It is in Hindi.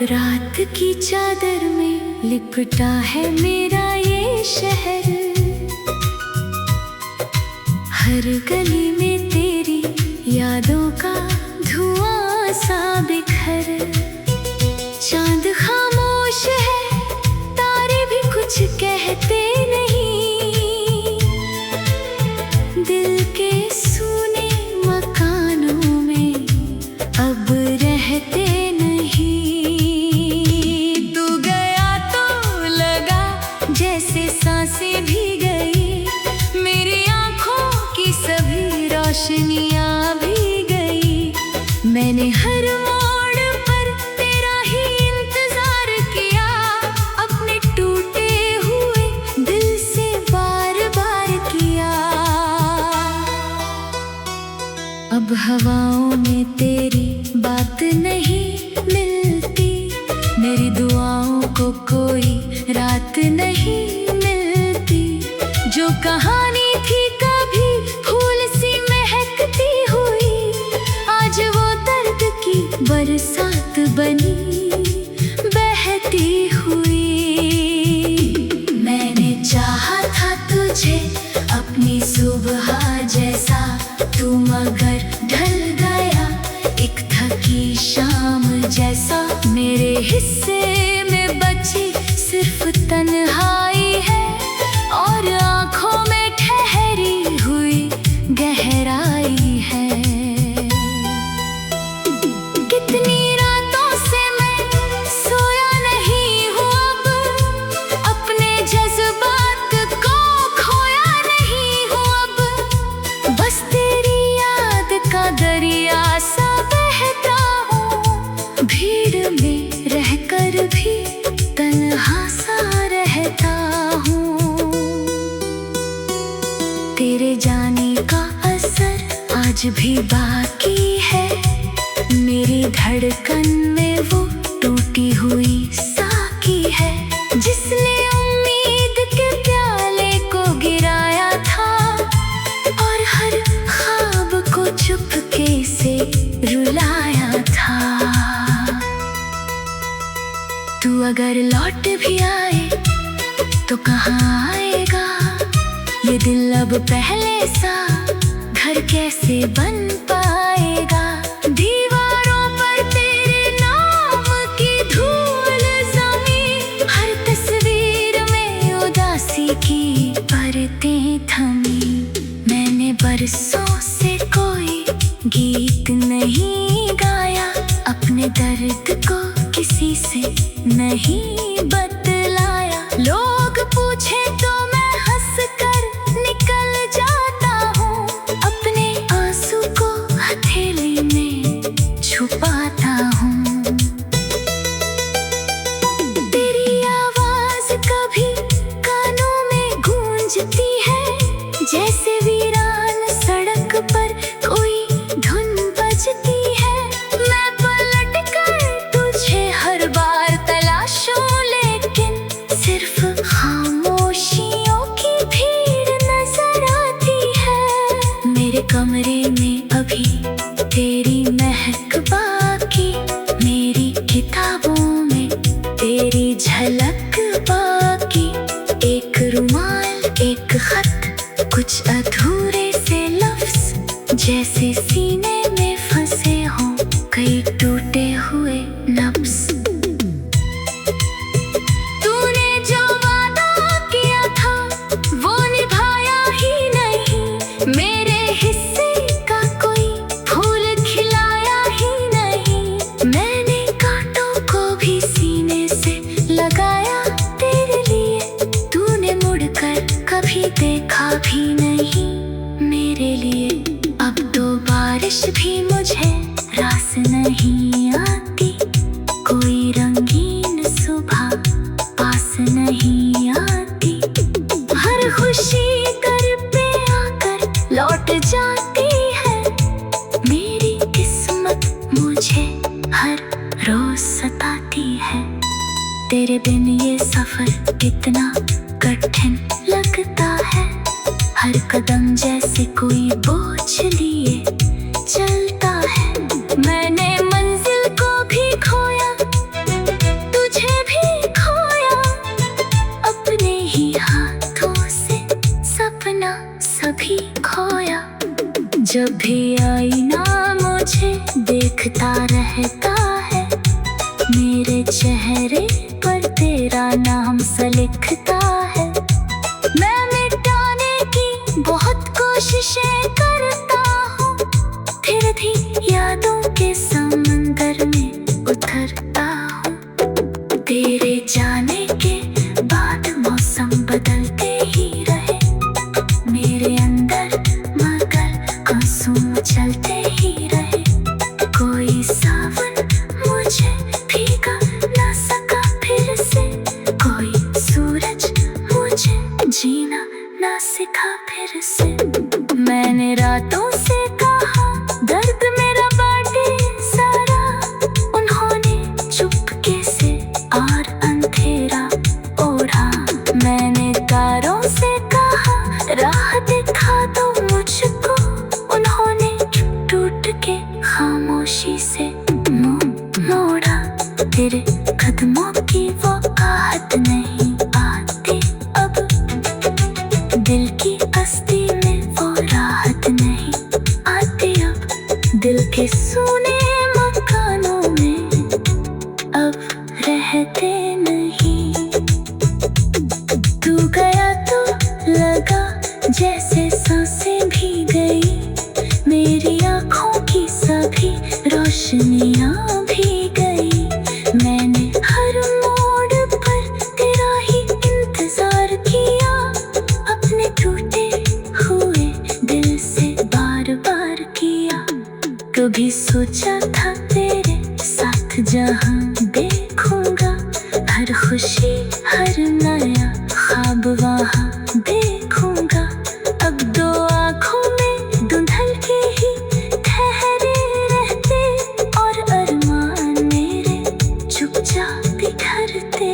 रात की चादर में लिपटा है मेरा ये शहर। हर गली में तेरी यादों का धुआं सा बिखर। चांद खामोश है, तारे भी कुछ कहते नहीं। दिल के सूने मकानों में अब रहते जैसे सांसें भी गई, मेरी आँखों की सभी रोशनियाँ भी गई। मैंने हर मोड़ पर तेरा ही इंतजार किया, अपने टूटे हुए दिल से बार बार किया। अब हवाओं में तेरी बात नहीं मिलती, मेरी दुआओं को कोई रात नहीं मिलती। जो कहानी थी कभी फूल सी महकती हुई, आज वो दर्द की बरसात बनी बहती हुई। मैंने चाहा था तुझे अपनी सुबह जैसा, तू मगर ढल गया एक थकी शाम जैसा। मेरे हिस्से में बची सिर्फ तन्हाई है, और आँखों में ठहरी हुई गहराई है। कितनी रातों से मैं सोया नहीं हूँ अब, अपने जज्बात को खोया नहीं हूँ अब। बस तेरी याद का दरिया सा बहता हूँ, भीड़ में रहकर भी तन्हा सा रहता हूँ। तेरे जाने का असर आज भी बाकी है, मेरी धड़कन में वो टूटी हुई साकी है। जिसने उम्मीद के प्याले को गिराया था, और हर ख्वाब को चुपके से रुलाया था। तू अगर लौट भी आए तो कहाँ आएगा, ये दिल अब पहले सा घर कैसे बन पाएगा। दीवारों पर तेरे नाम की धूल जमी, हर तस्वीर में उदासी की परतें थमी। मैंने बरसों से कोई गीत नहीं गाया, अपने दर्द को किसी से नहीं बतलाया। लोग पूछे तो मैं हंस कर निकल जाता हूँ, अपने आंसू को हथेली में छुपाता हूँ। तेरी आवाज कभी कानों में गूंजती है, जैसे वीरान सड़क पर कोई धुन बजती है। मैं पलट कर तुझे हर बार तलाशूं, लेकिन सिर्फ खामोशियों की भीड़ नजर आती है। मेरे कमरे में अभी तेरी महक बाकी, मेरी किताबों में तेरी झलक बाकी। एक रुमाल, एक खत, कुछ अधूरे से लफ्ज, जैसे सीने में फंसे हों कई टूटे हुए नब्ज़। तूने जो वादा किया था वो निभाया ही नहीं, मेरे हिस्से का कोई फूल खिलाया ही नहीं। मैंने कांटों को भी सीने से लगाया तेरे लिए, तूने मुड़कर कभी देखा भी नहीं मेरे लिए। अब तो बारिश भी मुझे रास नहीं आती, कोई रंगीन सुबह पास नहीं आती। हर खुशी घर पे आकर लौट जाती है, मेरी किस्मत मुझे हर रोज सताती है। तेरे बिन ये सफर कितना कठिन लगता है, हर कदम जैसे कोई बोझ लिए चलता है। मैंने मंजिल को भी खोया, लिखता रहता है, मेरे चेहरे पर तेरा नाम सा लिखता है। मैं मिटाने की बहुत कोशिशें करता हूँ, फिर भी यादों के समंदर में उतरता हूँ। तेरे जाने के बाद मौसम बदलते ही रहे, मेरे अंदर मगर आंसू चलते ही रहे। कोई सावन मुझे भीगा ना सका फिर से, कोई सूरज मुझे जीना ना सिखा फिर से। मैंने रातों से कहा दर्द मेरा बाटे सारा, उन्होंने चुपके से और अंधेरा ओढ़ा। मैंने तारों से कहा राह दिखा दो मुझको, उन्होंने टूट के खामोशी से मुंह मोड़ा। तेरे कदमों की वो आहट नहीं आती अब, दिल की बस्ती में वो राहत नहीं आती अब। दिल के सूने मकानों में अब रहते नहीं। तू गया तो लगा जैसे सांसें भी गई, मेरी आँखों की सभी रोशनियाँ भी गई। मैंने हर मोड़ पर तेरा ही इंतजार किया, अपने टूटे हुए दिल से बार बार किया। कभी सोचा था तेरे साथ जहाँ देखूंगा, हर खुशी हर नया ख्वाब वहाँ देखूंगा। अब दो आँखों में धुंधल के ही ठहरे रहते, और अरमान मेरे चुपचाप बिखरते।